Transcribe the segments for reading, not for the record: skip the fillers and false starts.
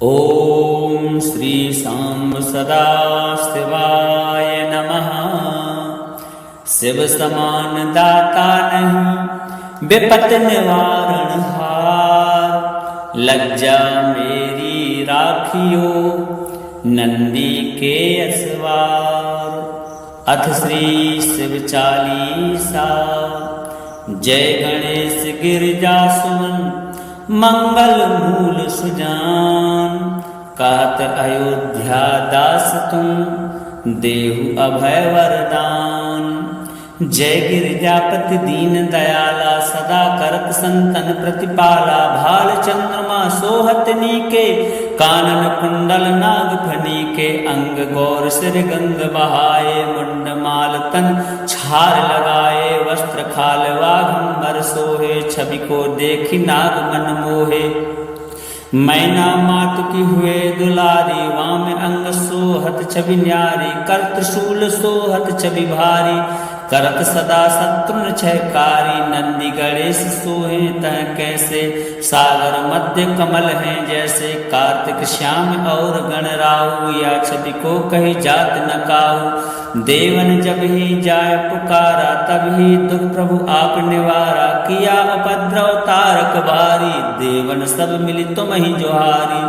ओम श्री सांब सदा शिवाय नमः। शिव समान दाता नहीं विपत निवारण हार, लज्जा मेरी राखियो नंदी के असवार। अथ श्री शिव चालीसा। जय गणेश गिरिजा सुमन मंगल मूल सुजान, कहत अयोध्या दास तुम देहु अभय वरदान। जय गिरिजापति दीन दयाला, सदा करत संतन प्रतिपाला। भाल चंद्रमा सोहत नीके, कानन कुंडल नाग फनीके। अंग गौर सिर गंग बहाए, मुंड माल तन छार लगाए। वस्त्र खाल वाघंबर सोहे, छवि को देखी नाग मन मोहे। मैना मातु की हुए दुलारी, वाम अंग सोहत छवि न्यारी। कर त्रिशूल सोहत छवि भारी, करत सदा शत्रुन छयकारी। नंदी गणेश सोहे तह कैसे, सागर मध्य कमल हैं जैसे। कार्तिक श्याम और गणराहु, या छवि को कही जात न काहू। देवन जब ही जाय पुकारा, तब ही दुख प्रभु आप निवारा। किया उपद्रव तारक भारी, देवन सब मिली तुम ही जोहारी।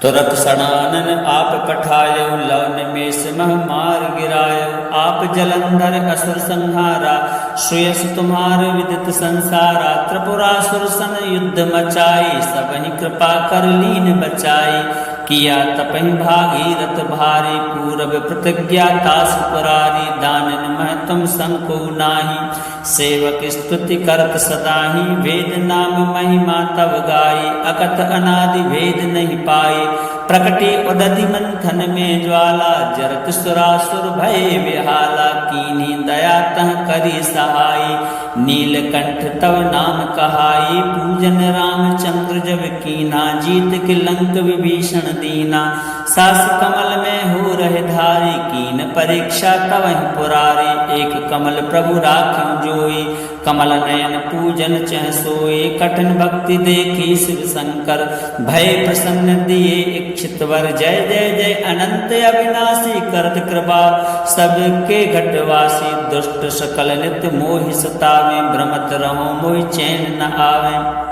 तुरत सणानन आप पठायो, लव निमेष मह मार गिरायो। आप जलंधर असुर संहारा, श्रेयस तुम्हार विदित संसारा। त्रिपुरासुर सन युद्ध मचाई, सबहि कृपा कर लीन बचाई। किया तपहि भागीरथ भारी, पूरब प्रतिज्ञा तास पुरारी। दानन मह तुम संको नाही, सेवक स्तुति करत सदाहि। वेद नाम महिमा तब गाई, अकथ अनादि भेद नहीं पाई। प्रकटी उदधि मंथन में ज्वाला, जरत सुरासुर भय विहाला। कीन्ही दया तह करी सहाई, नीलकंठ तव नाम कहाई। पूजन रामचंद्र जब कीना, जीत के लंक विभीषण दीना। सास कमल में हो रहे धारी, कीन परीक्षा तवहि पुरारी। एक कमल प्रभु राखं जोई, कमल नयन पूजन चह सोई। कठिन भक्ति देखी शिव शंकर, भय प्रसन्न दिए इच्छित वर। जय जय जय अनंत अविनाशी, करत कृपा सबके घटवासी। दुष्ट सकल नित्य मोहि सतावे, भ्रमत रहो मोहि चैन न आवे।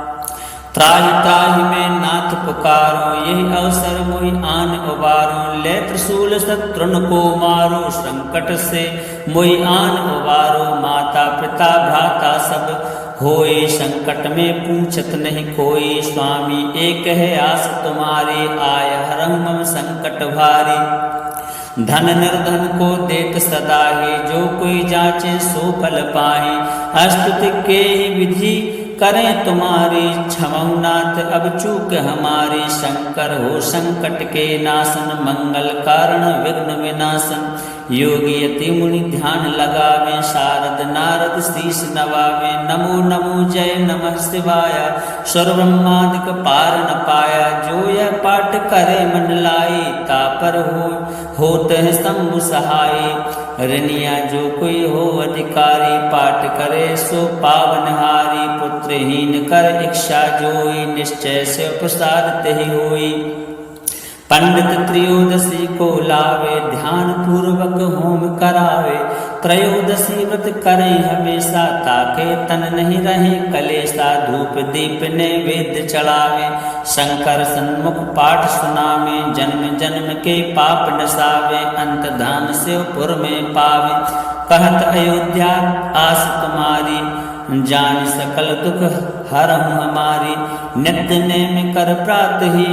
त्राहि त्राहि में नाथ पुकारो, यही अवसर मोहि आन उबारो। ले त्रिशूल शत्रुन को मारो, संकट से मोहि आन उबारो। माता पिता भ्राता सब होए, संकट में पूछत नहीं कोई। स्वामी एक है आस तुम्हारी, आय हरहु मम संकट भारी। धन निर्धन को देत सदा ही, जो कोई जाचे सो फल पाए। अस्तुति के ही विधि करें तुम्हारी, क्षमहु नाथ अब चूक हमारी। शंकर हो संकट के नाशन, मंगल कारण विघ्न विनाशन। योगी यति मुनि ध्यान लगावे, शारद नारद शीस नवावे। नमो नमो जय नमः शिवाय, स्वर ब्रह्मादिक पार न पाया। जो यह पाठ करे मन लाई, तापर होत है शंभु सहाय। रनिया जो कोई हो अधिकारी, पाठ करे सो पावनहारी। पुत्रहीन कर इच्छा जोई, निश्चय से प्रसाद तेहि होई। पंडित त्रयोदशी को लावे, ध्यान पूर्वक होम करावे। त्रयोदशी व्रत करें हमेशा, ताके तन नहीं रहे कलेसा। धूप दीप नैवेद्य चढ़ावे, शंकर सन्मुख पाठ सुनावे। जन्म जन्म के पाप नसावे, अंत धाम शिवपुर में पावे। कहत अयोध्या आस तुम्हारी, जान सकल दुख हरहु हमारी। नित्य नेम कर प्रात ही,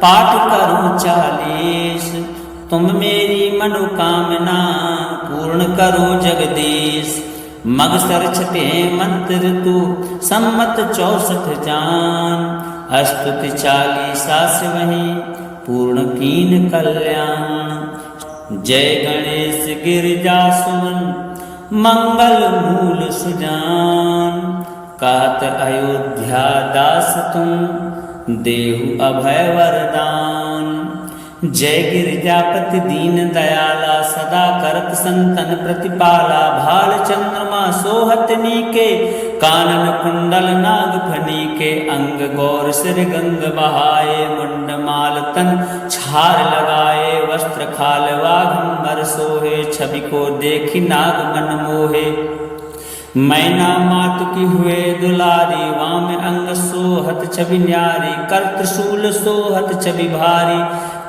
पाठ करूं 40। तुम मेरी मनोकामना, पूर्ण करो जगदीश। मगसर छते मंत्र तू, सम्मत 64 जान। अस्तुति 40 से वही, पूर्ण कीन कल्याण। जय गणेश गिरिजा सुमन मंगल मूल सुजान। कहत अयोध्या दास तुम देहु अभय वरदान। जय गिरिजापति दीन दयाला, सदा करत संतन प्रतिपाला। भाल चंद्रमा सोहत नीके, कानन कुंडल नाग फनीके। अंग गौर सिर गंग बहाए, मुंड माल तन छार लगाए, वस्त्र खाल वाघंबर सोहे, छवि को देखी नाग मन मोहे। मैना मातु की हुए दुलारी, वाम अंग सोहत छवि न्यारी, कर त्रिशूल सोहत छवि भारी,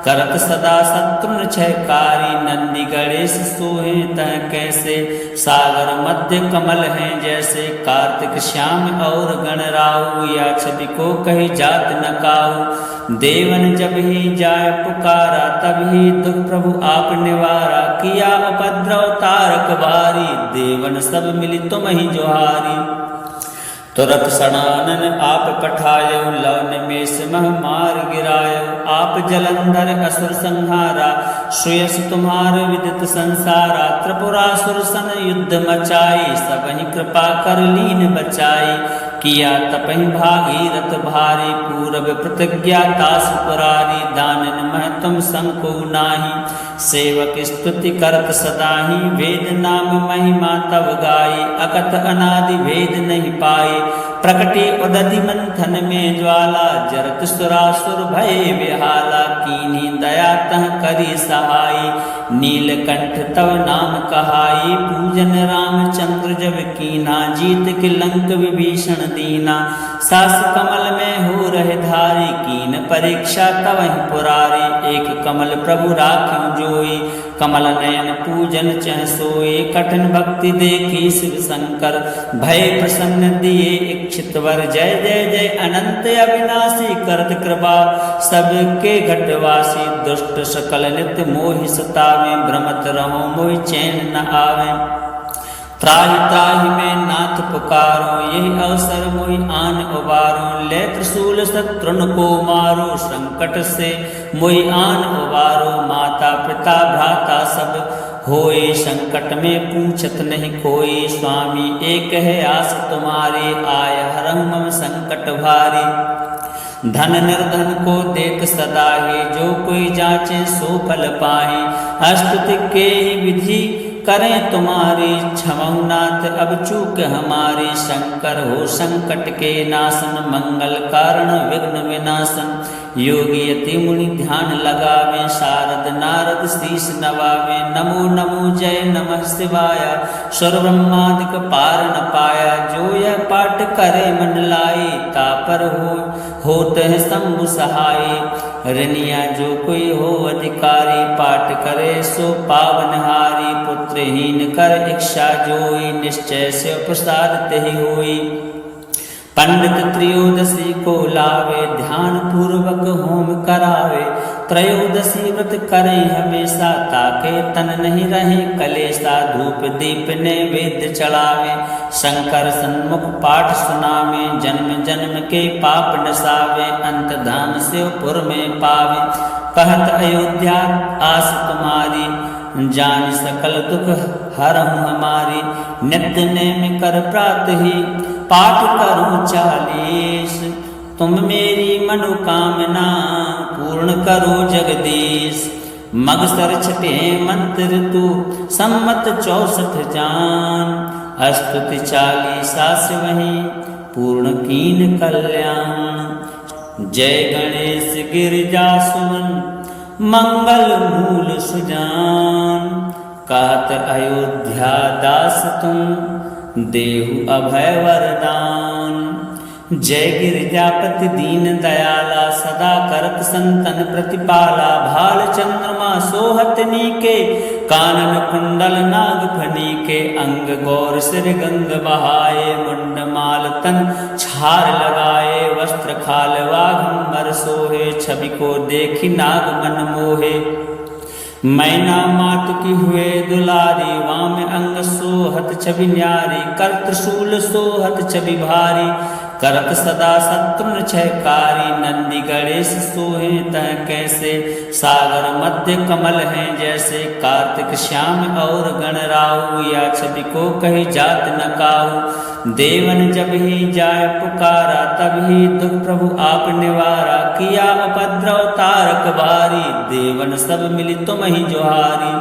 करत सदा शत्रुन छयकारी, नंदी गणेश सोहे तह कैसे, सागर मध्य कमल हैं जैसे, कार्तिक श्याम और गणराऊ, या छवि को कही जात न काऊ। देवन जब ही जाय पुकारा, तब ही दुख प्रभु आप निवारा, किया उपद्रव तारक बारी, देवन सब मिली तुम ही जोहारी। तुरत सणानन आप पठायो, लवन में सिमह मार गिरायो, आप जलंधर असुर संहारा, श्रेयस तुम्हार विदित संसारा, त्रिपुरासुर सन युद्ध मचाई, सबहि कृपा कर लीन बचाई, किया तपहि भागीरथ भारी, पूरब प्रतिज्ञा तास पुरारी, दानन मह तुम संको नाही, सेवक स्तुति करत सदाही, वेद नाम महिमा तब गाई, अकथ अनादि भेद नहीं पाई, प्रकटे उदधि मंथन में ज्वाला, जरत सुरासुर भय विहाला, कीन्ही दया तह करी सहाई, नीलकंठ तव नाम कहाई, पूजन रामचंद्र जब कीना, जीत के लंक विभीषण दीना, सास कमल में हो रहे धारी, कीन परीक्षा तवहि पुरारी, एक कमल प्रभु राख्यं जोई, कमल नयन पूजन चह सोए, कठिन भक्ति देखी शिव शंकर, भय प्रसन्न दिए इच्छित वर, जय जय जय अनंत अविनाशी, करत कृपा सबके घटवासी, दुष्ट सकल नित्य मोहि सतावे, भ्रमत रहो मोहि चैन न आवे, त्राहि त्राहि में नाथ पुकारो, यही अवसर मोहि आन उबारो, ले त्रिशूल शत्रुन को मारो, संकट से मोहि आन उबारो, माता पिता भ्राता सब होए, संकट में पूछत नहीं कोई, स्वामी एक है आस तुम्हारी, आय हरहु मम संकट भारी, धन निर्धन को देत सदा ही, जो कोई जाचे सो फल पाहे, अस्तुति के विधि करें तुम्हारी, क्षमहु नाथ अब चूक हमारी, शंकर हो संकट के नाशन, मंगल कारण विघ्न विनाशन, योगी यति मुनि ध्यान लगावे, शारद नारद शीस नवावे, नमो नमो जय नमः शिवाय, सुर ब्रह्मादिक पार न पाया, जो यह पाठ करे मन लाई, तापर होत है शंभु सहाय, रनिया जो कोई हो अधिकारी, पाठ करे सो पावनहारी, पुत्रहीन कर इच्छा जोई, निश्चय से प्रसाद तेहि होई, पंडित त्रयोदशी को लावे, ध्यान पूर्वक होम करावे, त्रयोदशी व्रत करें हमेशा, ताके तन नहीं रहे कलेशा, धूप दीप नैवेद्य चढ़ावे, शंकर सन्मुख पाठ सुनावे, जन्म जन्म के पाप नसावे, अंत धाम शिवपुर में पावे, कहत अयोध्या आस तुम्हारी, जान सकल दुख हरहु हमारी, नित्य नेम कर प्रात ही पाठ करूं 40, तुम मेरी मनोकामना पूर्ण करो जगदीश, मगसर छठे मंत्र तू सम्मत 64 जान, अस्तुति 40 वही पूर्ण कीन कल्याण, जय गणेश गिरिजा सुमन मंगल मूल सुजान, कहत अयोध्या दास तुम देहु अभय वरदान, जय गिरिजापति दीन दयाला, सदा करत संतन प्रतिपाला, भाल चंद्रमा सोहत नीके, कानन कुंडल नाग फनीके, अंग गौर सिर गंग बहाए, मुंड माल तन छार लगाए, वस्त्र खाल वाघंबर सोहे, छवि को देखी नाग मन मोहे, मैना मातु की हुए दुलारी, वाम अंग सोहत छवि न्यारी, कर त्रिशूल सोहत छवि भारी, करत सदा शत्रुन छयकारी, नंदी गणेश सोहे तह कैसे, सागर मध्य कमल हैं जैसे, कार्तिक श्याम और गणराऊ, या छवि को कही जात न काऊ, देवन जब ही जाय पुकारा, तब ही दुख प्रभु आप निवारा, किया उपद्रव तारक बारी, देवन सब मिली तुम ही जोहारी,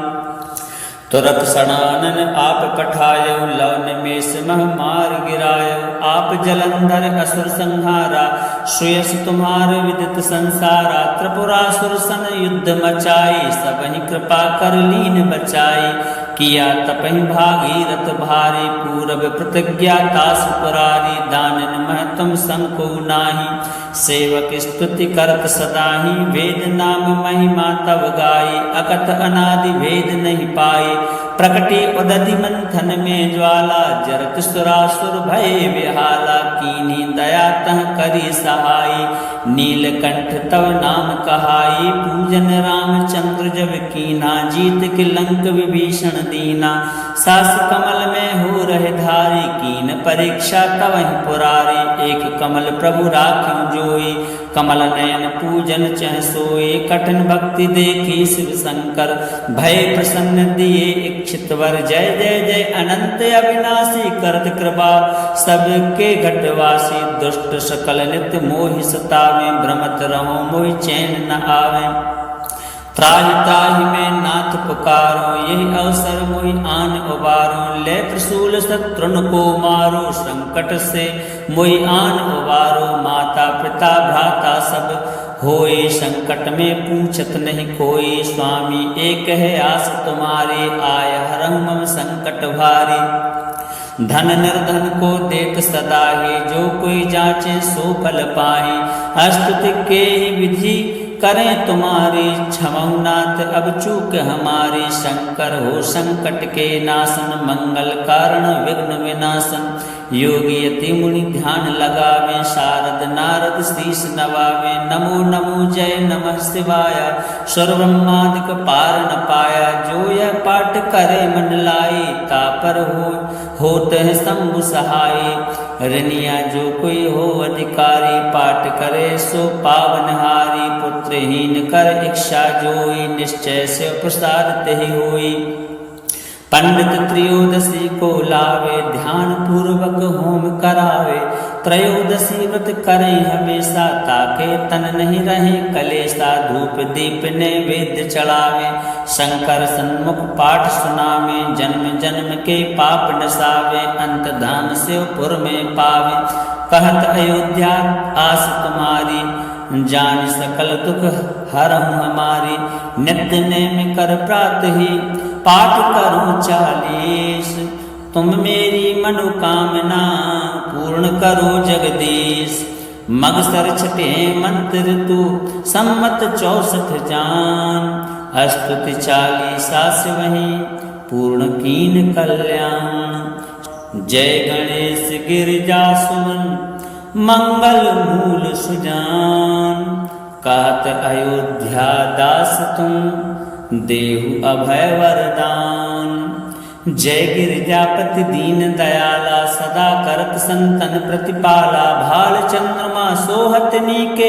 तुरत सड़ानन आप पठायो, लव निमेष मह मार गिरायो। आप जलंधर असुर संहारा, श्रेयस तुम्हार विदित संसारा। त्रिपुरासुर सन युद्ध मचाई, सबहि कृपा कर लीन बचाई। किया तपहि भागीरथ भारी, पूरब प्रतिज्ञा तास पुरारी। दानन महतम संको नाही, सेवक स्तुति करत सदाहि। वेद नाम महिमा तब गाई, अकथ अनादि भेद नहीं पाई। प्रकटी उदधि मंथन में ज्वाला, जरत सुरासुर भय विहाला। कीन्ही दया तह करी सहाई, नीलकंठ तव नाम कहाई। पूजन रामचंद्र जब कीना, जीत के लंक विभीषण दीना। सास कमल में हो रहे धारी, कीन परीक्षा तवहि पुरारी। एक कमल प्रभु राख्यं जोई, कमल नयन पूजन चह सोई। कठिन भक्ति देखी शिव शंकर, भय प्रसन्न दिए इच्छित वर। जय जय जय अनंत अविनाशी, करत कृपा सबके घटवासी। दुष्ट सकल नित्य मोहि सतावे, भ्रमत रहो मोहि चैन न आवे। त्राहि त्राहि मैं नाथ पुकारो, यही अवसर मोहि आन उबारो। ले त्रिशूल शत्रुन को मारो, संकट से मोहि आन उबारो। माता पिता भ्राता सब होए, संकट में पूछत नहीं कोई। स्वामी एक है आस तुम्हारी, आय हरहु मम संकट भारी। धन निर्धन को देत सदा ही, जो कोई जाचे सो फल पाए। अस्तुति के ही विधि करें तुम्हारी, क्षमहु नाथ अब चूक हमारी। शंकर हो संकट के नाशन, मंगल कारण विघ्न विनाशन। योगी यति मुनि ध्यान लगावे, शारद नारद शीस नवावे। नमो नमो जय नमः शिवाय, सर्वब्रह्मादिक पार न पाया। जो यह पाठ करे मन लाई, तापर होत है शंभु सहाय। रनिया जो कोई हो अधिकारी, पाठ करे सो पावनहारी। पुत्रहीन कर इच्छा जोई, निश्चय से प्रसाद तेहि होई। पंडित त्रयोदशी को लावे, ध्यान पूर्वक होम करावे। त्रयोदशी व्रत करें हमेशा, ताके तन नहीं रहे कलेशा। धूप दीप नैवेद्य चढ़ावे, शंकर सन्मुख पाठ सुनावे। जन्म जन्म के पाप नसावे, अंत धाम शिवपुर में पावे। कहत अयोध्या आस तुम्हारी, जान सकल दुख हरहु हमारी। नित्य नेम कर प्रातः ही, पाठ करूं 40। तुम मेरी मनोकामना, पूर्ण करो जगदीश। मगसर छठे मंत्र तू, सम्मत 64 जान। अस्तुति 40 वही, पूर्ण कीन कल्याण। जय गणेश गिरिजा सुमन, मंगल मूल सुजान। कहत अयोध्या दास तुम, देहु अभय वरदान। जय गिरिजापति दीन दयाला, सदा करत संतन प्रतिपाला। भाल चंद्रमा सोहत नीके,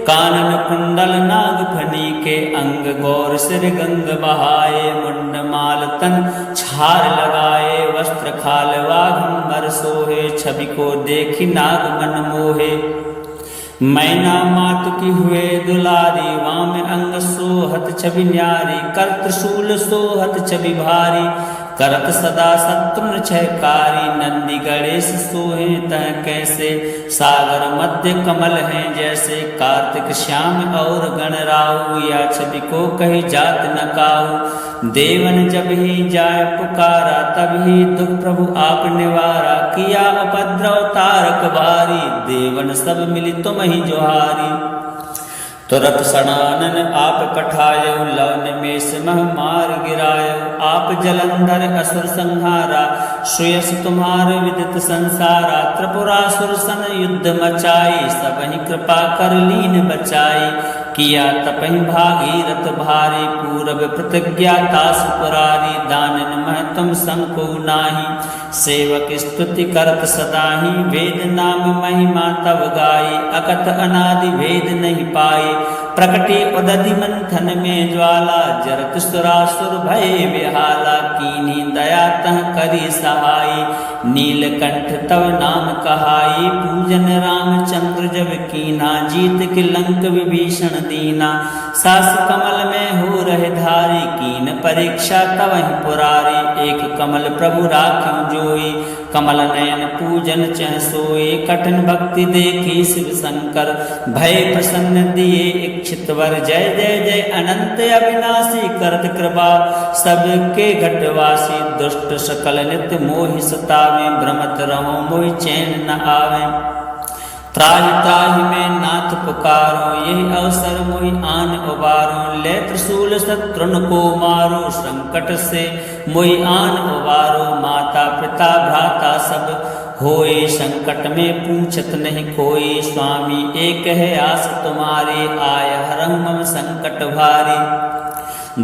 कानन कुंडल नाग फनीके। अंग गौर सिर गंग बहाए, मुंड माल तन छार लगाए। वस्त्र खाल वाघंबर सोहे, छवि को देखी नाग मन मोहे। मैना मातु की हुए दुलारी, वाम अंग सोहत छवि न्यारी। कर त्रिशूल सोहत छवि भारी, करत सदा शत्रुन छयकारी। नंदी गणेश सोहे तह कैसे, सागर मध्य कमल हैं जैसे। कार्तिक श्याम और गणराऊ, या छवि को कही जात न काऊ। देवन जब ही जाय पुकारा, तभी दुख प्रभु आप निवारा। किया उपद्रव तारक भारी, देवन सब मिली तुम ही जोहारी। तुरत सड़ानन आप पठायो, लव निमेष मह मार गिरायो। आप जलंधर असुर संहारा, श्रेयस तुम्हार विदित संसारा। त्रिपुरासुर सन युद्ध मचाई, सबहि कृपा कर लीन बचाई। किया तपहि भागीरथ भारी, पूरब प्रतिज्ञा तास पुरारी। दानन महतम संको नाही, सेवक स्तुति करत सदाहि। वेद नाम महिमा तब गाई, अकथ अनादि भेद नहीं पाई। प्रकटी उदधि मंथन में ज्वाला, जरत सुरासुर भय विहाला, कीन्ही दया तह करी सहाई, नीलकंठ तव नाम कहाई, पूजन रामचंद्र जब कीना, जीत के लंक विभीषण दीना, सास कमल में हो रहे धारी, कीन परीक्षा तवहि पुरारी, एक कमल प्रभु राख्यों जोई, कमल नयन पूजन चह सोए, कठिन भक्ति देखी शिव शंकर, भय प्रसन्न दिए इच्छित वर, जय जय जय अनंत अविनाशी, करत कृपा सबके घटवासी, दुष्ट सकल नित्य मोहि सतावे, भ्रमत रहो मोहि चैन न आवे, त्राहि त्राहि में नाथ पुकारो, यही अवसर मोहि आन उबारो, ले त्रिशूल शत्रुन को मारो, संकट से मोहि आन उबारो, माता पिता भ्राता सब होए, संकट में पूछत नहीं कोई, स्वामी एक है आस तुम्हारे, आय हरं मम संकट भारी,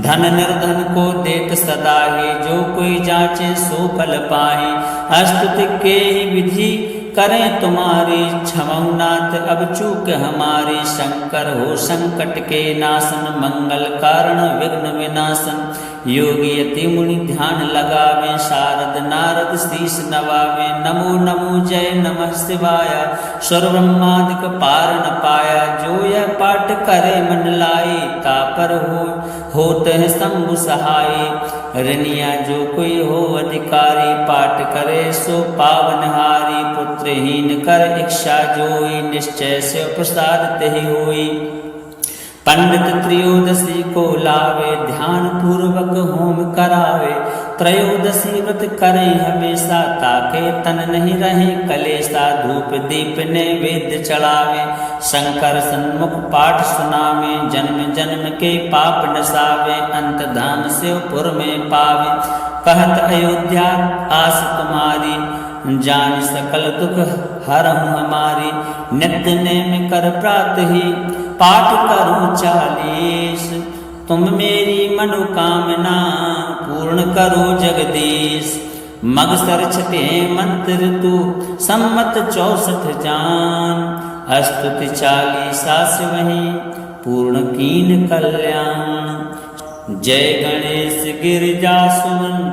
धन निर्धन को देत सदा ही, जो कोई जांचे सो फल पाए, अस्तुति के ही विधि करें तुम्हारी, क्षमौ नाथ अब चूक हमारी, शंकर हो संकट के नाशन, मंगल कारण विघ्न विनाशन, योगी यति मुनि ध्यान लगावे, शारद नारद शीश नवावे, नमो नमो जय नमः शिवाय, स्वर ब्रह्मादिक पार न पाया, जो यह पाठ करे मन लाई, तापर होत है शंभु सहाय, ऋणिया जो कोई हो अधिकारी, पाठ करे सो पावनहारी, पुत्रहीन कर इच्छा जोई, निश्चय से प्रसाद तेहि होई, पंडित त्रयोदशी को लावे, ध्यान पूर्वक होम करावे, त्रयोदशी व्रत करें हमेशा, ताके तन नहीं रहे कलेसा, धूप दीप नैवेद्य चढ़ावे, शंकर सन्मुख पाठ सुनावे, जन्म जन्म के पाप नसावे, अंत धाम शिवपुर में पावे, कहत अयोध्या आस तुम्हारी, जान सकल दुख हरहु हमारी, नित्य नेम कर प्रात ही, पाठ करूं 40, तुम मेरी मनोकामना पूर्ण करो जगदीश, मगसर छठे मंत्र तू सम्मत 64 जान, अस्तुति 40 से वही पूर्ण कीन कल्याण, जय गणेश गिरिजा सुमन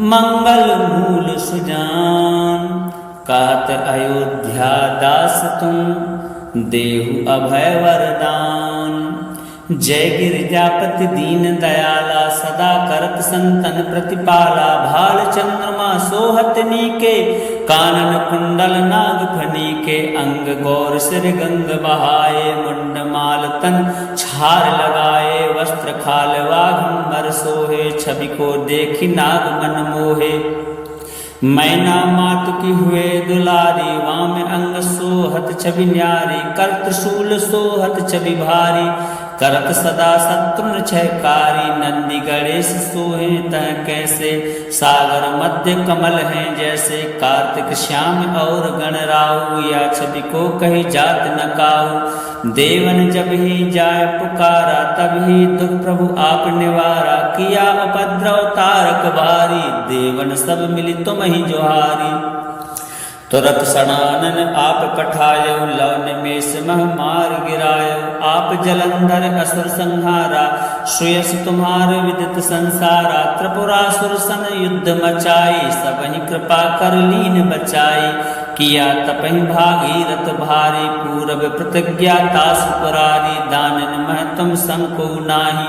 मंगल मूल सुजान, कहत अयोध्या दास तुम देहु अभय वरदान, जय गिरिजापति दीन दयाला, सदा करत संतन प्रतिपाला, भाल चंद्रमा सोहत नीके, कानन कुंडल नाग फनीके, अंग गौर सिर गंग बहाए, मुंड माल तन छार लगाए, वस्त्र खाल वाघंबर सोहे, छवि को देखी नाग मन मोहे, मैना मात की हुए दुलारी, वाम अंग सोहत छवि न्यारी, कर त्रिशूल सोहत छवि भारी, करत सदा शत्रुन छयकारी, नंदी गणेश सोहे तह कैसे, सागर मध्य कमल हैं जैसे, कार्तिक श्याम और गणराहु, या छवि को कही जात न काहू, देवन जब ही जाय पुकारा, तब ही दुख प्रभु आप निवारा, किया उपद्रव तारक बारी, देवन सब मिली तुम ही जोहारी, तुरत सनानन आप पठायो, लवन में सिमह मार गिरायो, आप जलंधर असुर संहारा, श्रेयस तुम्हार विदित संसारा, त्रिपुरासुर सन युद्ध मचाई, सबहि कृपा कर लीन बचाई, किया तपहि भागीरथ भारी, पूरब प्रतिज्ञा तास पुरारी, दानन मह तुम संको नाही,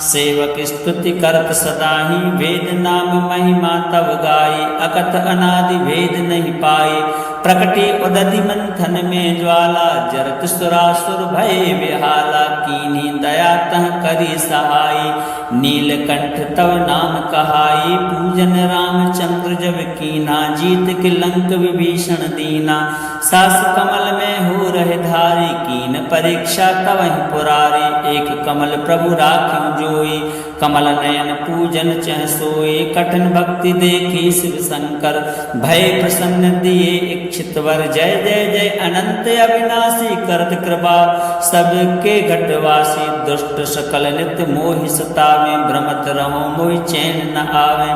सेवक स्तुति करत सदाही, वेद नाम महिमा तव गाई, अकथ अनादि भेद नहीं पाई, प्रकटी उदधि मंथन में ज्वाला, जरत सुरासुर भय विहाला, कीन्ही दया तह करी सहाई, नीलकंठ तव नाम कहाई, पूजन रामचंद्र जब कीना, जीत के लंक विभीषण दीना, सास कमल में हो रहे धारी, कीन परीक्षा तवहि पुरारी, एक कमल प्रभु राख्यों जोई, कमल नयन पूजन चह सोए, कठिन भक्ति देखी शिव शंकर, भय प्रसन्न दिए इच्छित वर, जय जय जय अनंत अविनाशी, करत कृपा सबके घटवासी, दुष्ट सकल नित्य मोहि सतावे, भ्रमत रहो मोहि चैन न आवे,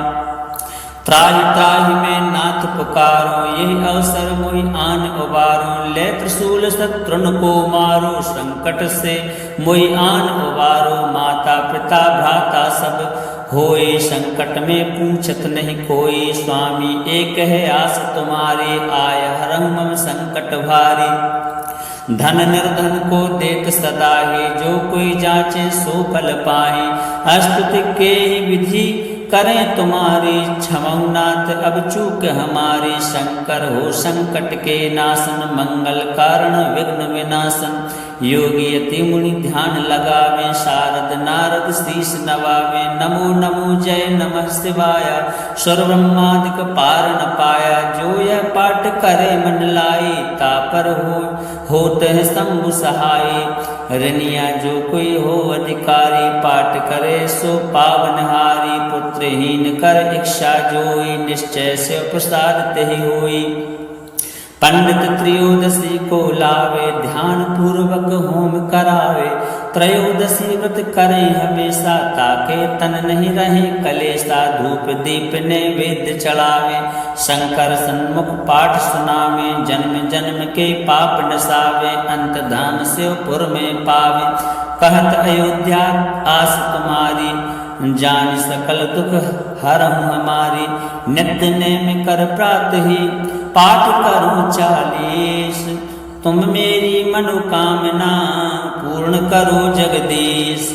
त्राहि त्राहि मैं नाथ पुकारो, यही अवसर मोहि आन उबारो। ले त्रिशूल शत्रुन को मारो, संकट से मोहि आन उबारो। माता पिता भ्राता सब होए, संकट में पूछत नहीं कोई। स्वामी एक है आस तुम्हारी, आय हरहु मम संकट भारी। धन निर्धन को देत सदा ही, जो कोई जाचे सो फल पाए। अस्तुति के ही विधि करें तुम्हारी, क्षमौ नाथ अब चूक हमारी। शंकर हो संकट के नाशन, मंगल कारण विघ्न विनाशन। योगी यति मुनि ध्यान लगावे, शारद नारद शीस नवावे। नमो नमो जय नमः शिवाय, स्वर ब्रह्मादिक पार न पाया। जो यह पाठ करे मन लाई, तापर होत है शंभु सहाय। रनिया जो कोई हो अधिकारी, पाठ करे सो पावनहारी। पुत्रहीन कर इच्छा जोई, निश्चय से प्रसाद तेहि होई। पंडित त्रयोदशी को लावे, ध्यान पूर्वक होम करावे। त्रयोदशी व्रत करें हमेशा, ताके तन नहीं रहे कलेशा। धूप दीप नैवेद्य चढ़ावे, शंकर सन्मुख पाठ सुनावे। जन्म जन्म के पाप नसावे, अंत धाम शिवपुर में पावे। कहत अयोध्या आस तुम्हारी, जान सकल दुख हरहु हमारी। नित्य नेम कर प्रात ही, पाठ करूं 40। तुम मेरी मनोकामना, पूर्ण करो जगदीश।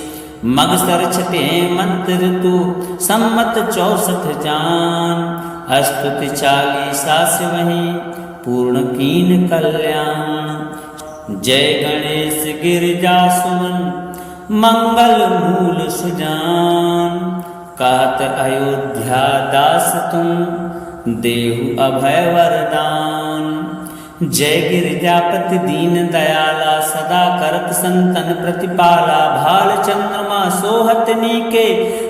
मगसर छठे मंत्र तू, सम्मत 64 जान। अस्तुति 40 वहीं, पूर्ण कीन कल्याण। जय गणेश गिरिजा सुमन, मंगल मूल सुजान। कहत अयोध्या दास तुम, देहु अभय वरदान। जय गिरिजापति दीन दयाला, सदा करत संतन प्रतिपाला। भाल चंद्रमा सोहत नीके,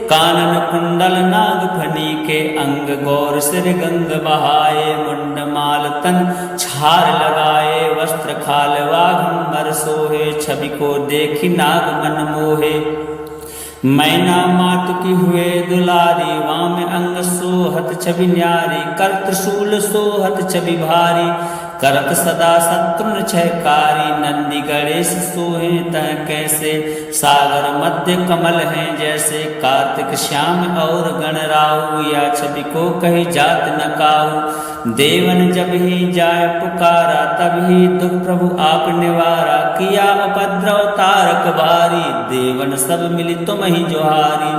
कानन कुंडल नाग फनीके। अंग गौर सिर गंग बहाए, मुंड माल तन छार लगाए। वस्त्र खाल वाघंबर सोहे, छवि को देखी नाग मन मोहे। मैना मात की हुए दुलारी, वाम अंग सोहत छवि न्यारी। कर त्रिशूल सोहत छवि भारी, करत सदा शत्रुन छयकारी। नंदी गणेश सोहे तह कैसे, सागर मध्य कमल हैं जैसे। कार्तिक श्याम और गणराहु, या छवि को कही जात न काहू। देवन जब ही जाय पुकारा, तब ही दुख प्रभु आप निवारा। किया उपद्रव तारक भारी, देवन सब मिली तुम ही जोहारी।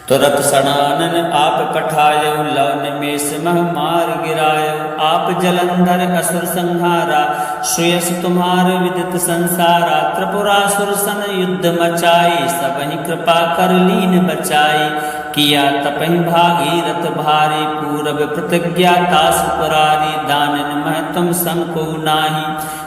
तुरत सड़ानन आप पठायो, लवन में सिमह मार गिरायो। आप जलंधर असुर संहारा, श्रेयस तुम्हार विदित संसारा। त्रिपुरासुर सन युद्ध मचाई, सबहि कृपा कर लीन बचाई। किया तपहि भागीरथ भारी, पूरब प्रतिज्ञा तास पुरारी। दानन मह तुम संको नाही,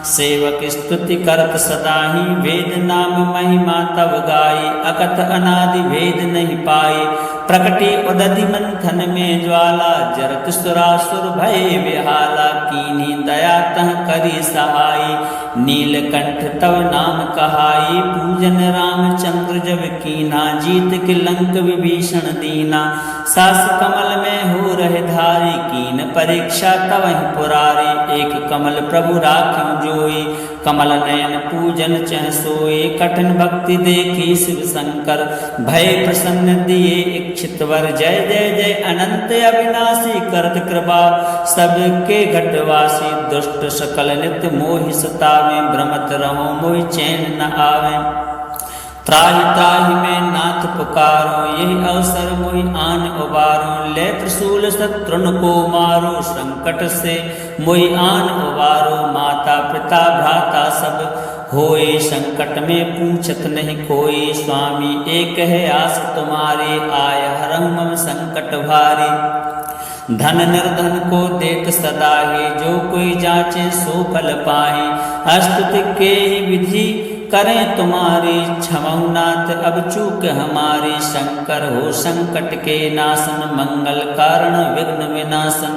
सेवक स्तुति करत सदाही। वेद नाम महिमा तब गाई, अकथ अनादि भेद नहीं पाई। प्रकटी उदधि मंथन में ज्वाला, जरत सुरासुर भय विहाला। कीन्ही दया तह करी सहाई, नीलकंठ तव नाम कहाई। पूजन रामचंद्र जब कीना, जीत के लंक विभीषण दीना। सास कमल में हो रहे धारी, कीन परीक्षा तवहि पुरारी। एक कमल प्रभु राखिं जोई, कमल नयन पूजन चह सोई। कठिन भक्ति देखी शिव शंकर, भय प्रसन्न दिए इच्छित वर। जय जय जय अनंत अविनाशी, करत कृपा सबके घटवासी। दुष्ट सकल नित्य मोहि सतावे, भ्रमत रहो मोहि चैन न आवे। त्राहि त्राहि मैं नाथ पुकारो, यही अवसर मोहि आन उबारो। ले त्रिशूल शत्रुन को मारो, संकट से मोहि आन उबारो। माता पिता भ्राता सब होए, संकट में पूछत नहीं कोई। स्वामी एक है आस तुम्हारी, आय हरहु मम संकट भारी। धन निर्धन को देत सदा ही, जो कोई जाचे सो फल पाए। अस्तुति के ही विधि करें तुम्हारी क्षमऊ नाथ अब चूक हमारी। शंकर हो संकट के नाशन मंगल कारण विघ्न विनाशन।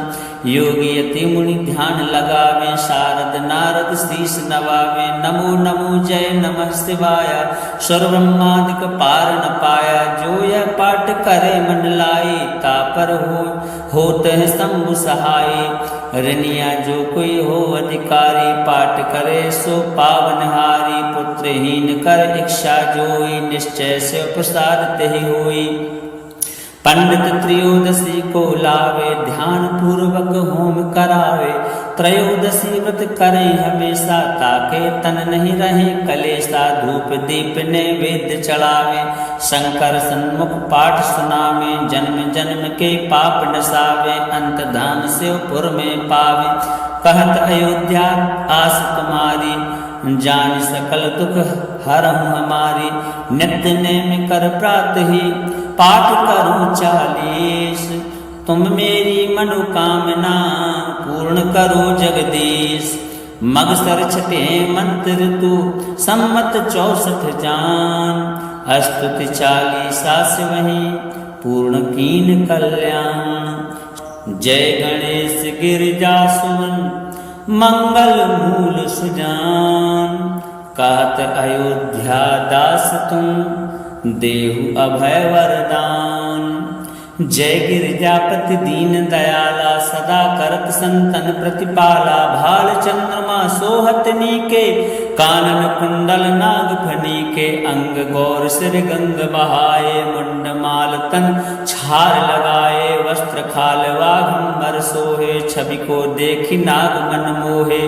योगी यति मुनि ध्यान लगावे शारद नारद शीस नवावे। नमो नमो जय नमः शिवाय स्वर ब्रह्मादिक पार न पाया। जो यह पाठ करे मन लाई तापर होत है शंभु सहाय। रनिया जो कोई हो अधिकारी पाठ करे सो पावनहारी। पुत्रहीन कर इच्छा जोई निश्चय से प्रसाद तेहि होई। पंडित त्रयोदशी को लावे ध्यान पूर्वक होम करावे। त्रयोदशी व्रत करें हमेशा ताके तन नहीं रहे कलेशा। धूप दीप नैवेद्य चढ़ावे शंकर सन्मुख पाठ सुनावे। जन्म जन्म के पाप नसावे अंत धाम शिवपुर में पावे। कहत अयोध्या आस तुम्हारी जान सकल दुख हरहु हमारी। नित्य नेम कर प्रात ही पाठ करूं 40। तुम मेरी मनोकामना पूर्ण करो जगदीश। मगसर छठे मंत्र तू सम्मत 64 जान। अस्तुति 40 वही पूर्ण कीन कल्याण। जय गणेश गिरिजा सुमन मंगल मूल सुजान। कहत अयोध्या दास तुम देहु अभय वरदान। जय गिरिजापति दीन दयाला सदा करत संतन प्रतिपाला। भाल चंद्रमा सोहत नीके कानन कुंडल नाग फनीके। अंग गौर सिर गंग बहाए मुंड माल तन छार लगाए। वस्त्र खाल वाघंबर सोहे छवि को देखी नाग मन मोहे।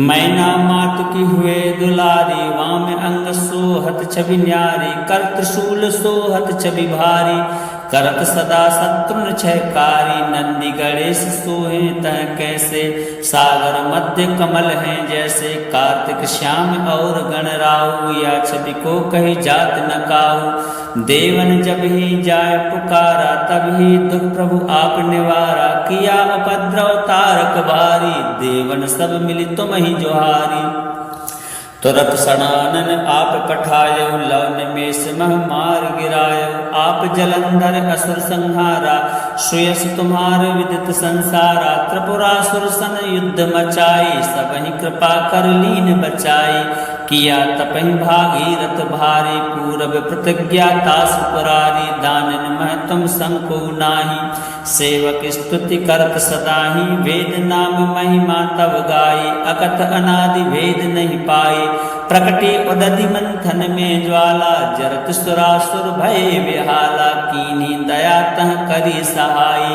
मैना मात की हुए दुलारी वाम अंग सोहत छवि न्यारी। कर त्रिशूल सोहत छवि भारी करत सदा शत्रुन छयकारी। नंदी गणेश सोहे तह कैसे सागर मध्य कमल हैं जैसे। कार्तिक श्याम और गणराऊ या छवि को कही जात न काऊ। देवन जब ही जाय पुकारा तब ही दुख प्रभु आप निवारा। किया उपद्रव तारक भारी देवन सब मिली तुम ही जोहारी। तुरत सणानन आप पठायो लवन में सिमह मार गिरायो। आप जलंधर असुर संहारा श्रेयस तुम्हार विदित संसारा। त्रिपुरासुर सन युद्ध मचाई सबहि कृपा कर लीन बचाई। किया तपहि भागीरथ भारी पूरब प्रतिज्ञा तास पुरारी। दानन मह तुम संको नाही सेवक स्तुति करत सदाही। वेद नाम महिमा तब गाई अकथ अनादि भेद नहीं पाई। प्रकटी उदधि मंथन में ज्वाला जरत सुरासुर भय विहाला। कीन्ही दया तह करी सहाई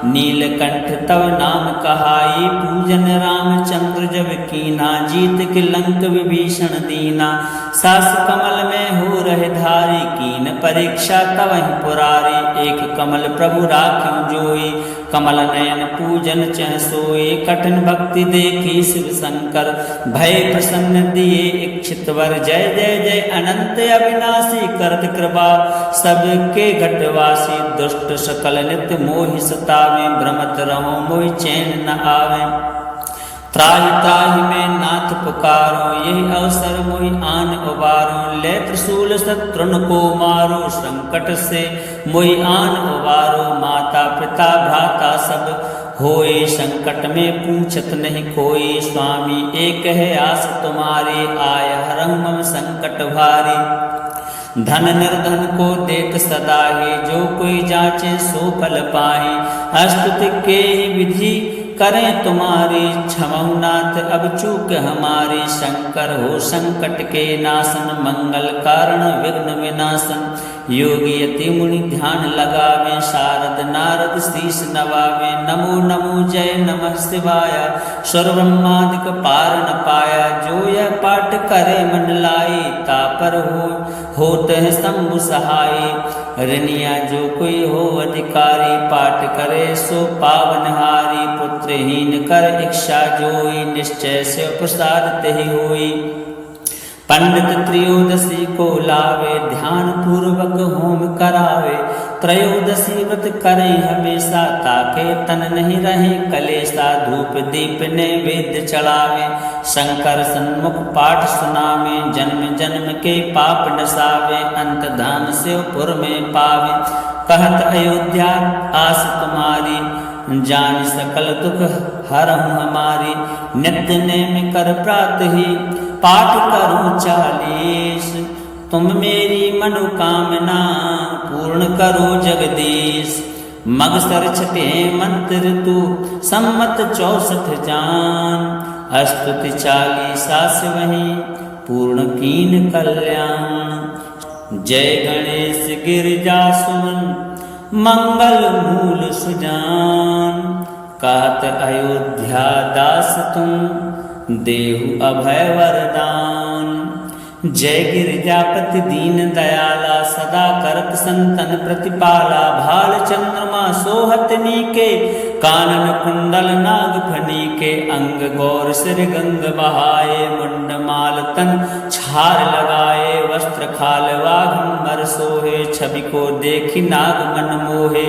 नीलकंठ तव नाम कहाई। पूजन रामचंद्र जब कीना जीत के लंक विभीषण दीना। सास कमल में हो रहे धारी कीन परीक्षा तवहि पुरारी। एक कमल प्रभु राख्यों जोई कमल नयन पूजन चह सोई। कठिन भक्ति देखी शिव शंकर भय प्रसन्न दिए इच्छित वर। जय जय जय अनंत अविनाशी करत कृपा सबके घटवासी। दुष्ट सकल नित्य मोहि सतावे भ्रमत रहो मोहि चैन न आवे। त्राहि त्राहि में नाथ पुकारो यही अवसर मोहि आन उबारो। ले त्रिशूल शत्रुन को मारो संकट से मोहि आन उबारो। माता पिता भ्राता सब होए संकट में पूछत नहीं कोई। स्वामी एक है आस तुम्हारी आय हरहु मम संकट भारी। धन निर्धन को देत सदा ही जो कोई जाचे सो फल पाए। अस्तुति के विधि करें तुम्हारी क्षमऊ नाथ अब चूक हमारी। शंकर हो संकट के नाशन मंगल कारण विघ्न विनाशन। योगी यति मुनि ध्यान लगावे शारद नारद शीस नवावे। नमो नमो जय नमः शिवाय स्वर ब्रह्मादिक पार न पाया। जो यह पाठ करे मन लाई तापर होत है शंभु सहाय। रनिया जो कोई हो अधिकारी पाठ करे सो पावनहारी। पुत्रहीन कर इच्छा जोई निश्चय से प्रसाद तेहि होई। पंडित त्रयोदशी को लावे, ध्यान पूर्वक होम करावे। त्रयोदशी व्रत करे हमेशा, ताके तन नहीं रहे कलेसा। धूप दीप नैवेद्य चढ़ावे, शंकर सन्मुख पाठ सुनावे। जन्म जन्म के पाप नसावे, अंत धाम शिवपुर में पावे। कहत अयोध्या आस तुम्हारी, जान सकल दुख हरहु हमारी। नित्य नेम कर प्रात ही, पाठ करूं 40। तुम मेरी मनोकामना, पूर्ण करो जगदीश। मगसर छठे मंत्र तू, सम्मत 64 जान। अस्तुति 40 वही, पूर्ण कीन कल्याण। जय गणेश गिरिजा सुमन, मंगल मूल सुजान। कहत अयोध्या दास तुम, देहु अभय वरदान। जय गिरिजापति दीन दयाला, सदा करत संतन प्रतिपाला। भाल चंद्रमा सोहत नीके, कानन कुंडल नाग फनीके। अंग गौर सिर गंग बहाए, मुंड माल तन छार लगाए। वस्त्र खाल वाघंबर सोहे, छवि को देखी नाग मन मोहे।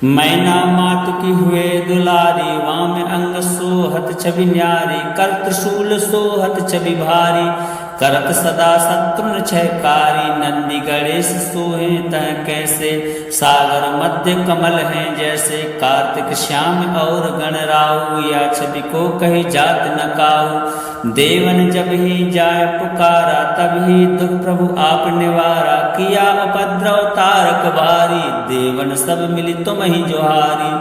मैना मात की हुए दुलारी, वाम अंग सोहत छवि न्यारी। कर त्रिशूल सोहत छवि भारी, करत सदा शत्रुन छयकारी। नंदी गणेश सोहे तह कैसे, सागर मध्य कमल हैं जैसे। कार्तिक श्याम और गणराऊ, या छवि को कही जात न काऊ। देवन जब ही जाय पुकारा, तब ही दुख प्रभु आप निवारा। किया उपद्रव तारक बारी, देवन सब मिली तुम ही जोहारी।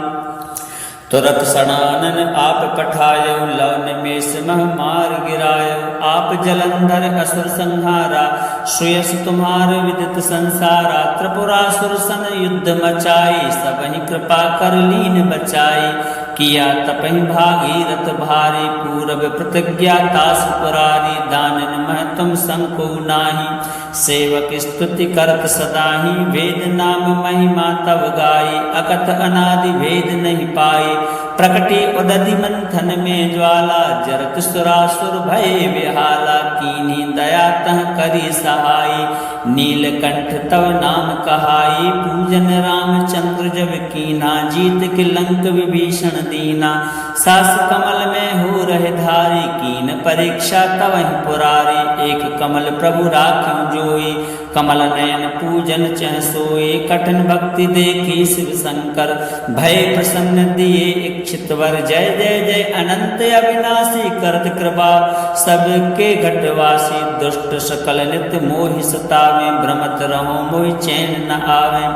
तुरत सणानन आप पठायो, लवन में सिमह मार गिरायो। आप जलंधर असुर संहारा, श्रेयस तुम्हार विदित संसारा। त्रिपुरासुर सन युद्ध मचाई, सबहि कृपा कर लीन बचाई। किया तपहि भागीरथ भारी, पूरब प्रतिज्ञा तास पुरारी। दानन मह तुम संको नाही, सेवक स्तुति करत सदाही। वेद नाम महिमा तब गाई, अकथ अनादि भेद नहीं पाई। प्रकटी उदधि मंथन में ज्वाला, जरत सुरासुर भय विहाला। कीन्ही दया तह करी सहाई, नीलकंठ तव नाम कहाई। पूजन रामचंद्र जब कीना, जीत के लंक विभीषण दीना। सास कमल में हो रहे धारी, कीन परीक्षा तवहि पुरारी। एक कमल प्रभु राख्यं जोई, कमल नयन पूजन चह सोई। कठिन भक्ति देखी शिव शंकर, भय प्रसन्न दिए इच्छित वर। जय जय जय अनंत अविनाशी, करत कृपा सबके घटवासी। दुष्ट सकल नित्य मोहि सतावे, भ्रमत रहो मोहि चैन न आवे।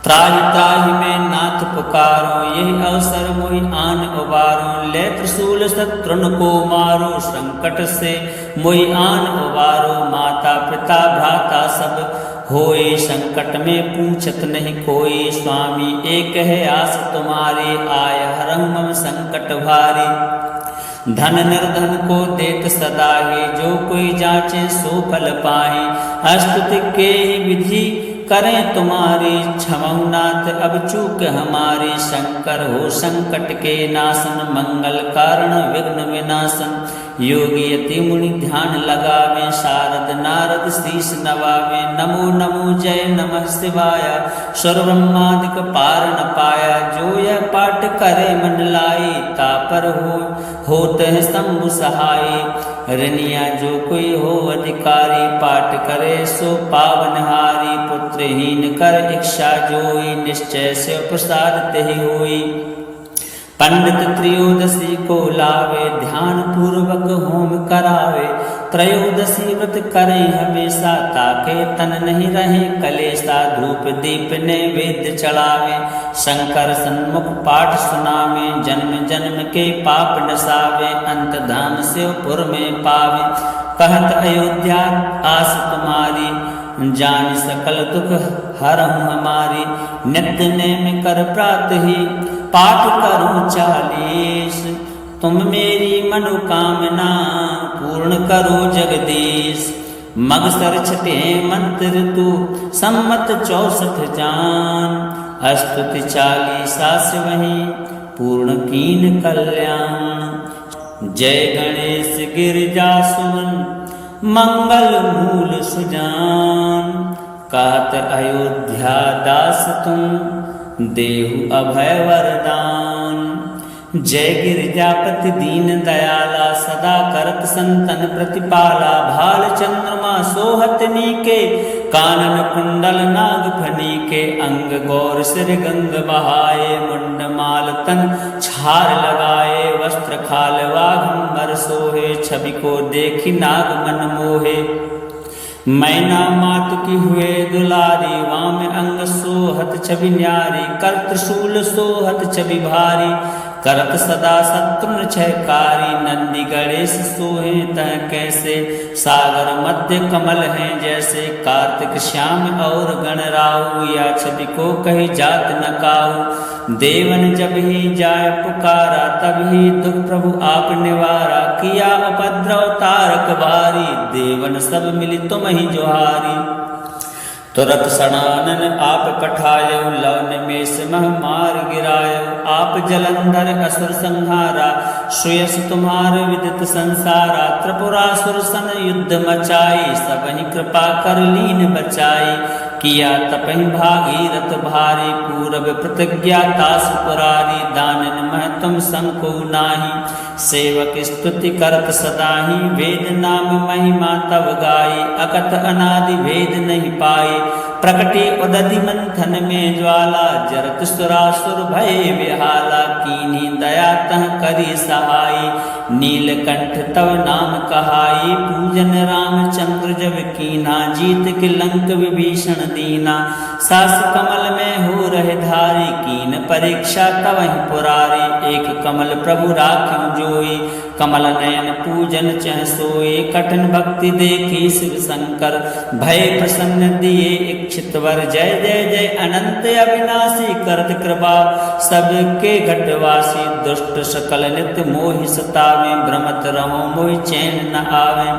त्राहि त्राहि मैं नाथ पुकारो, यही अवसर मोहि आन उबारो। ले त्रिशूल शत्रुन को मारो, संकट से मोहि आन उबारो। माता पिता भ्राता सब होए, संकट में पूछत नहीं कोई। स्वामी एक है आस तुम्हारी, आय हरहु मम संकट भारी। धन निर्धन को देत सदा ही, जो कोई जाचे सो फल पाए। अस्तुति के विधि करें तुम्हारी, क्षमहु नाथ अब चूक हमारी। शंकर हो संकट के नाशन, मंगल कारण विघ्न विनाशन। योगी यति मुनि ध्यान लगावे, शारद नारद शीस नवावे। नमो नमो जय नमः शिवाय, सुर ब्रह्मादिक पार न पाया। जो यह पाठ करे मन लाई, तापर होत है शंभु सहाय। रनिया जो कोई हो अधिकारी, पाठ करे सो पावनहारी। पुत्रहीन कर इच्छा जोई, निश्चय से प्रसाद तेहि होई। पंडित त्रयोदशी को लावे, ध्यान पूर्वक होम करावे। त्रयोदशी व्रत करें हमेशा, ताके तन नहीं रहे कलेसा। धूप दीप नैवेद्य चढ़ावे, शंकर सन्मुख पाठ सुनावे। जन्म जन्म के पाप नसावे, अंत धाम शिवपुर में पावे। कहत अयोध्या आस तुम्हारी, जान सकल दुख हरहु हमारी। नित्य नेम कर प्रात ही, पाठ करूं 40। तुम मेरी मनोकामना, पूर्ण करो जगदीश। मगसर छठे मंत्र तू, सम्मत 64 जान। अस्तुति 40 वही, पूर्ण कीन कल्याण। जय गणेश गिरिजा सुमन, मंगल मूल सुजान। कहत अयोध्या दास तुम देहु अभय वरदान। जय गिरिजापति दीन दयाला सदा करत संतन प्रतिपाला। भाल चंद्रमा सोहत नीके कानन कुंडल नाग फनीके। अंग गौर सिर गंग बहाए मुंड माल तन छार लगाए। वस्त्र खाल वाघंबर सोहे छवि को देखी नाग मन मोहे। मैना मातु की हुए दुलारी वाम अंग सोहत छवि न्यारी। कर त्रिशूल सोहत छवि भारी करत सदा शत्रुन छयकारी। नंदी गणेश सोहे तह कैसे सागर मध्य कमल हैं जैसे। कार्तिक श्याम और गणराहु या छवि को कही जात न काहू। देवन जब ही जाय पुकारा तब ही दुख प्रभु आप निवारा। किया उपद्रव तारक भारी देवन सब मिली तुम ही जोहारी। तुरत सणानन आप पठायो लवन में सिमह मार गिरायो। आप जलंधर असुर संहारा श्रेयस तुम्हार विदित संसारा। त्रिपुरासुर सन युद्ध मचाई सबहि कृपा कर लीन बचाई। किया तपहि भागीरथ भारी पूरब प्रतिज्ञा तास पुरारी। दानन मह तुम संको नाही सेवक स्तुति करत सदाही। वेद नाम महिमा तब गाई अकथ अनादि भेद नहीं पाई। प्रकटी उदधि मंथन में ज्वाला जरत सुरासुर भय विहाला। कीन्ही दया तह करी सहाई नीलकंठ तव नाम कहाई। पूजन रामचंद्र जब कीना जीत के लंक विभीषण दीना। सास कमल में हो रहे धारी कीन परीक्षा तवहि पुरारी। एक कमल प्रभु राखिं जोई कमल नयन पूजन चह सोई। कठिन भक्ति देखी शिव शंकर भय प्रसन्न दिए इच्छित वर। जय जय जय अनंत अविनाशी करत कृपा सबके घटवासी। दुष्ट सकल नित मोहि सतावे भ्रमत रहो मोहि चैन न आवे।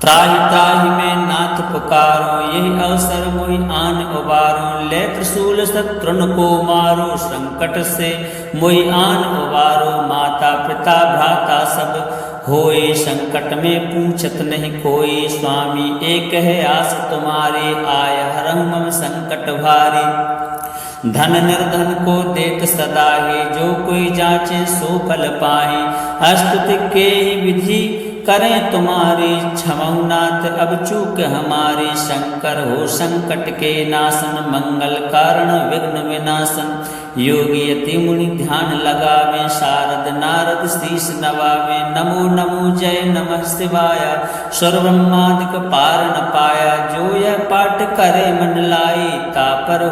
त्राहि त्राहि में नाथ पुकारो यही अवसर मोहि आन उबारो। ले त्रिशूल शत्रुन को मारो संकट से मोहि आन उबारो। माता पिता भ्राता सब होए संकट में पूछत नहीं कोई। स्वामी एक है आस तुम्हारे आय हरहु मम संकट भारी। धन निर्धन को देत सदा ही जो कोई जाचे सो फल पाए। अस्तुति के ही विधि करें तुम्हारी क्षमहु नाथ अब चूक हमारी। शंकर हो संकट के नाशन मंगल कारण विघ्न विनाशन। योगी यति मुनि ध्यान लगावे शारद नारद शीस नवावे। नमो नमो जय नमः शिवाय स्वर ब्रह्मादिक पार न पाया। जो यह पाठ करे मन लाई तापर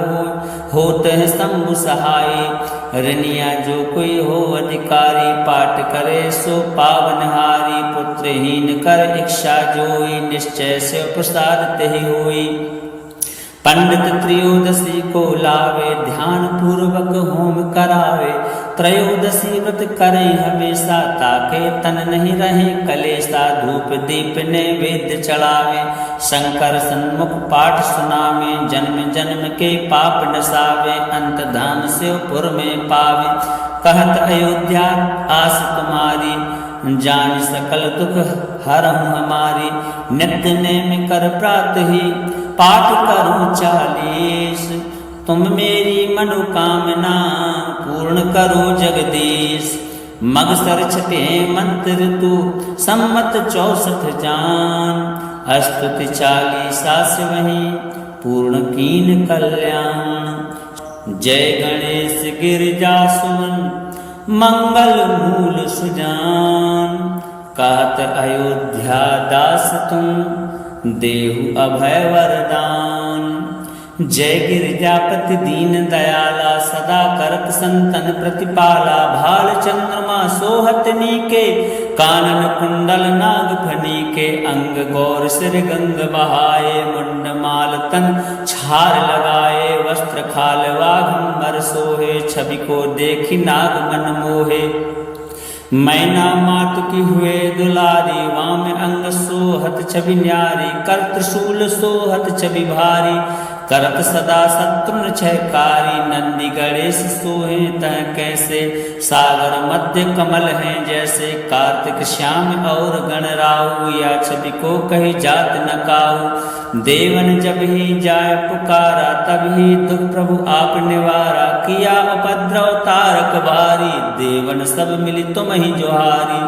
होत है शंभु सहाय। ऋणिया जो कोई हो अधिकारी पाठ करे सो पावनहारी। पुत्रहीन कर इच्छा जोई निश्चय से प्रसाद तेहि होई। पंडित त्रयोदशी को लावे ध्यान पूर्वक होम करावे। त्रयोदशी व्रत करें हमेशा ताके तन नहीं रहे कलेशा। धूप दीप नैवेद्य चढ़ावे शंकर सन्मुख पाठ सुनावे। जन्म जन्म के पाप नसावे अंत धाम शिवपुर में पावे। कहत अयोध्या आस तुम्हारी जान सकल दुख हरहु हमारी। नित्य नेम कर प्रात ही पाठ करूं 40। तुम मेरी मनोकामना पूर्ण करो जगदीश। मगसर छते मंत्र तू सम्मत 64 जान। अस्तुति 40 से वही पूर्ण कीन कल्याण। जय गणेश गिरिजा सुमन मंगल मूल सुजान। कहत अयोध्या दास तुम देहु अभय वरदान। जय गिरिजापति दीन दयाला सदा करत संतन प्रतिपाला। भाल चंद्रमा सोहत नीके कानन कुंडल नाग फनीके। अंग गौर सिर गंग बहाए मुंड माल तन छार लगाए। वस्त्र खाल वाघंबर सोहे छवि को देखी नाग मन मोहे। मैना मातु की हुए दुलारी वाम अंग सोहत छवि न्यारी। कर त्रिशूल सोहत छवि भारी करत सदा शत्रुन क्षयकारी। नंदी गणेश सोहे तह कैसे, सागर मध्य कमल हैं जैसे। कार्तिक श्याम और गणराऊ, या छवि को कही जात न काऊ। देवन जब ही जाय पुकारा, तब ही दुख प्रभु आप निवारा। किया उपद्रव तारक बारी, देवन सब मिली तुम ही जोहारी।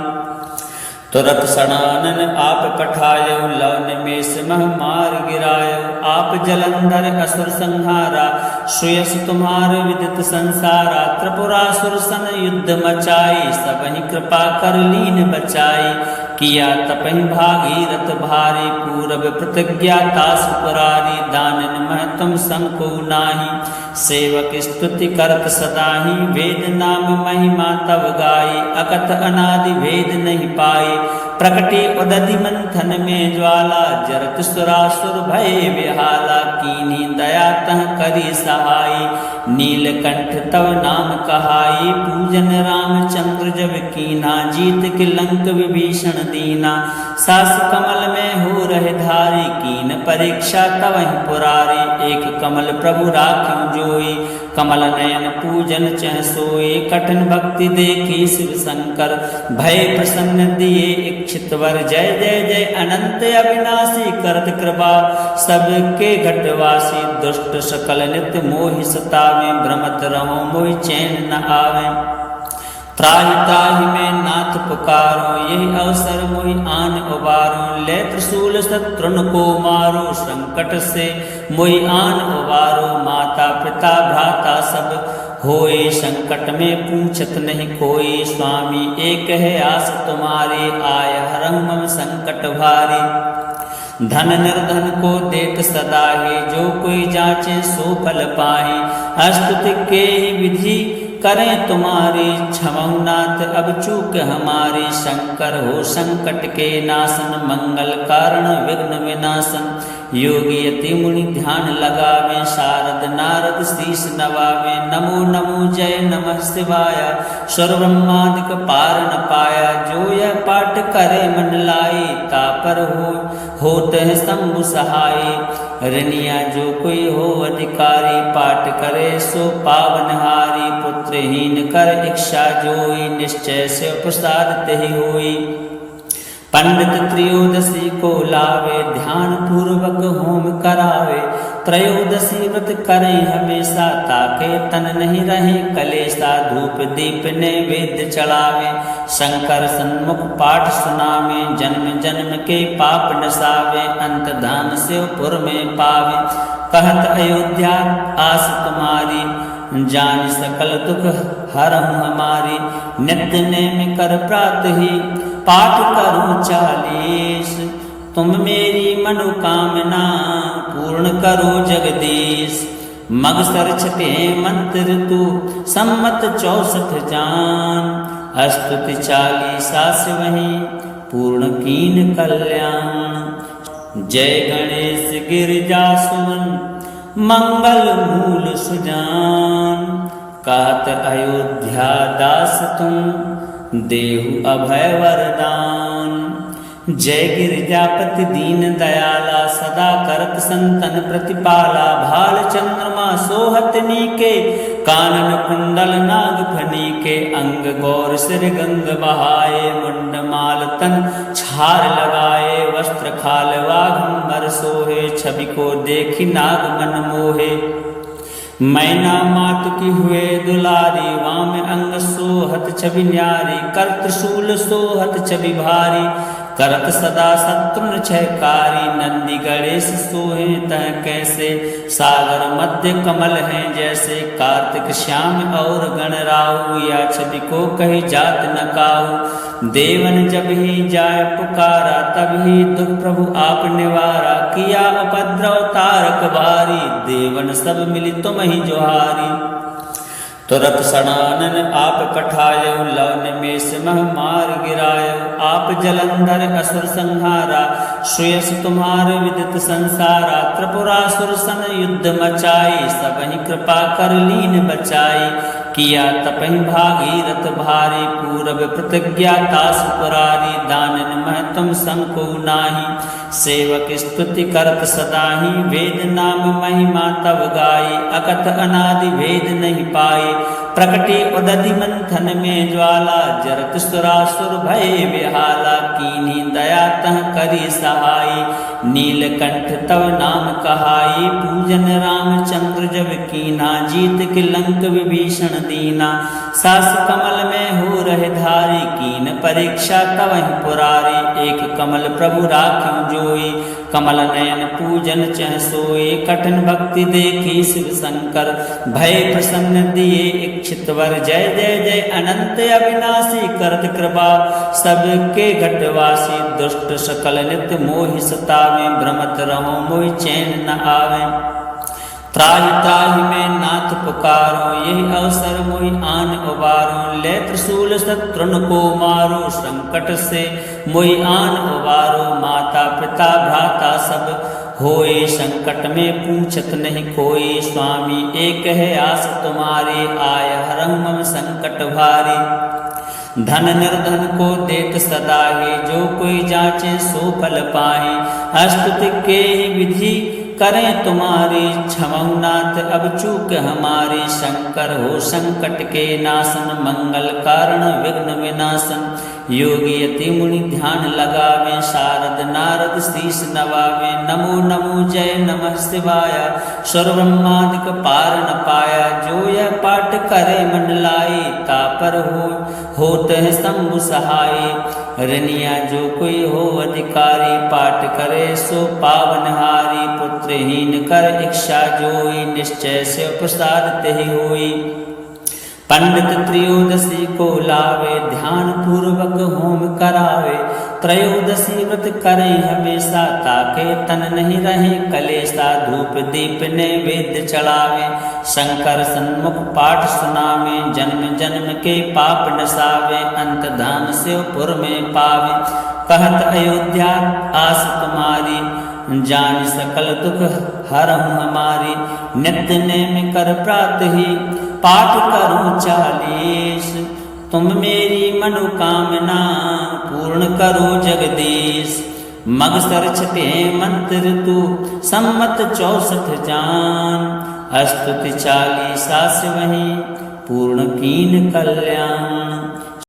तुरत सणानन आप पठायो, लव निमेष मह मार गिरायो। आप जलंधर असुर संहारा, श्रेयस तुम्हार विदित संसारा। त्रिपुरासुर सन युद्ध मचाई, सबहि कृपा कर लीन बचाई। किया तपहि भागीरथ भारी, पूरब प्रतिज्ञा तास पुरारी। दानन मह तुम संको नाही, सेवक स्तुति करत सदाहि। वेद नाम महिमा तव गाई, अकथ अनादि भेद नहीं पाई। प्रकटे उदधि मंथन में ज्वाला, जरत सुरासुर भय विहाला। कीन्ही दया तह करी सहाई, नीलकंठ तव नाम कहाई। पूजन रामचंद्र जब कीना, जीत के लंक विभीषण दीना। सास कमल में हो रहे धारी, कीन परीक्षा तवहि पुरारी। एक कमल प्रभु राख्यों जोई, कमल नयन पूजन चह सोई। कठिन भक्ति देखी शिव शंकर, भय प्रसन्न दिए इच्छित वर। जय जय जय अनंत अविनाशी, करत कृपा सबके घटवासी। दुष्ट सकल नित्य मोहि सतावे, भ्रमत रहो मोहि चैन न आवे। त्राहि त्राहि में नाथ पुकारो, यही अवसर मोहि आन उबारो। ले त्रिशूल शत्रुन को मारो, संकट से मोहि आन उबारो। माता पिता भ्राता सब होए, संकट में पूछत नहीं कोई। स्वामी एक है आस तुम्हारी, आय हरहु मम संकट भारी। धन निर्धन को देत सदा ही, जो कोई जाचे सो फल पाहि। अस्तुति के ही विधि करें तुम्हारी, क्षमहु नाथ अब चूक हमारी। शंकर हो संकट के नाशन, मंगल कारण विघ्न विनाशन। योगी यति मुनि ध्यान लगावे, शारद नारद शीस नवावे। नमो नमो जय नमः शिवाय, स्वर ब्रह्मादिक पार न पाया। जो यह पाठ करे मन लाई, तापर होत है शंभु सहाय। रनिया जो कोई हो अधिकारी, पाठ करे सो पावनहारी। पुत्रहीन कर इच्छा जोई, निश्चय से प्रसाद तेहि होई। पंडित त्रयोदशी को लावे, ध्यान पूर्वक होम करावे। त्रयोदशी व्रत करें हमेशा, ताके तन नहीं रहे कलेशा। धूप दीप नैवेद्य चढ़ावे, शंकर सन्मुख पाठ सुनावे। जन्म जन्म के पाप नसावे, अंत धाम शिवपुर में पावे। कहत अयोध्या आस तुम्हारी, जान सकल दुख हरहु हमारी। नित्य नेम कर प्रात ही, पाठ करूं 40। तुम मेरी मनोकामना, पूर्ण करो जगदीश। मगसर छठे मंत्र तू, सम्मत 64 जान। अस्तुति 40 से वहीं, पूर्ण कीन कल्याण। जय गणेश गिरिजा सुमन, मंगल मूल सुजान। कहत अयोध्या दास तुम, देहु अभय वरदान। जय गिरिजापति दीन दयाला, सदा करत संतन प्रतिपाला। भाल चंद्रमा सोहत नीके, कानन कुंडल नाग फनीके। अंग गौर सिर गंग बहाए, मुंड माल तन छार लगाए। वस्त्र खाल वाघंबर सोहे, छवि को देखी नाग मन मोहे। मैना मात की हुए दुलारी, वाम अंग सोहत छवि न्यारी। कर त्रिशूल सोहत छवि भारी, करत सदा शत्रुन क्षयकारी। नंदी गणेश सोहे तह कैसे, सागर मध्य कमल हैं जैसे। कार्तिक श्याम और गणराऊ, या छवि को कही जात न काऊ। देवन जब ही जाय पुकारा, तब ही दुख प्रभु आप निवारा। किया उपद्रव तारक बारी, देवन सब मिली तुम ही जोहारी। तुरत सणानन आप पठायो, लव निमेष मह मार गिरायो। आप जलंधर असुर संहारा, श्रेयस तुम्हार विदित संसारा। त्रिपुरासुर सन युद्ध मचाई, सबहि कृपा कर लीन बचाई। किया तपहि भागीरथ भारी पूरब प्रतिज्ञा तास पुरारी दानन महतम संको नाही सेवक स्तुति करत सदाही वेद नाम महिमा तब गाई अकथ अनादि भेद नहीं पाए प्रकटे उदधि मंथन में ज्वाला जरत सुरासुर भय विहाला कीन्ही दया तह करी सहाय नीलकंठ तव नाम कहाई पूजन रामचंद्र जब कीना जीत के लंक विभीषण दीना सास कमल में हो रहे धारी कीन परीक्षा तवहि पुरारी एक कमल प्रभु राख्यु जोई कमल नयन पूजन चह सोए कठिन भक्ति देखी शिव शंकर भय प्रसन्न दिए इच्छित वर जय जय जय अनंत अविनाशी करत कृपा सबके घटवासी दुष्ट सकल नित्य मोहि सतावे भ्रमत रहो मोहि चैन न आवे त्राहि त्राहि में नाथ पुकारो यही अवसर मोहि आन उबारो ले त्रिशूल शत्रुन को मारो संकट से मोहि आन उबारो माता पिता भ्राता सब होए संकट में पूछत नहीं कोई स्वामी एक है आस तुम्हारे आय हरं मम संकट भारी धन निर्धन को देत सदा है जो कोई जाचे सो फल पाए अस्तुति के विधि करें तुम्हारी क्षमनाथ अब चूक हमारी शंकर हो संकट के नाशन मंगल कारण विघ्न विनाशन योगी यति मुनि ध्यान लगावे शारद नारद शीश नवावे नमो नमो जय नमः शिवाय स्वर ब्रह्मादिक पार न पाया जो यह पाठ करे मन लाई तापर होत है शंभु सहाय रनिया जो कोई हो अधिकारी पाठ करे सो पावनहारी पुत्रहीन कर इच्छा जोई निश्चय से प्रसाद तेहि होई पंडित त्रयोदशी को लावे ध्यान पूर्वक होम करावे त्रयोदशी व्रत करें हमेशा ताके तन नहीं रहे कलेशा धूप दीप नैवेद्य चढ़ावे शंकर सन्मुख पाठ सुनावे जन्म जन्म के पाप नसावे अंत धाम शिवपुर में पावे कहत अयोध्या आस तुम्हारी जान सकल दुख हरहु हमारी नित्य नेम कर प्रात ही पाठ करूं 40 तुम मेरी मनोकामना पूर्ण करो जगदीश मगसर छठे मंत्र तू सम्मत 64 जान अस्तुति 40 से वही पूर्ण कीन कल्याण।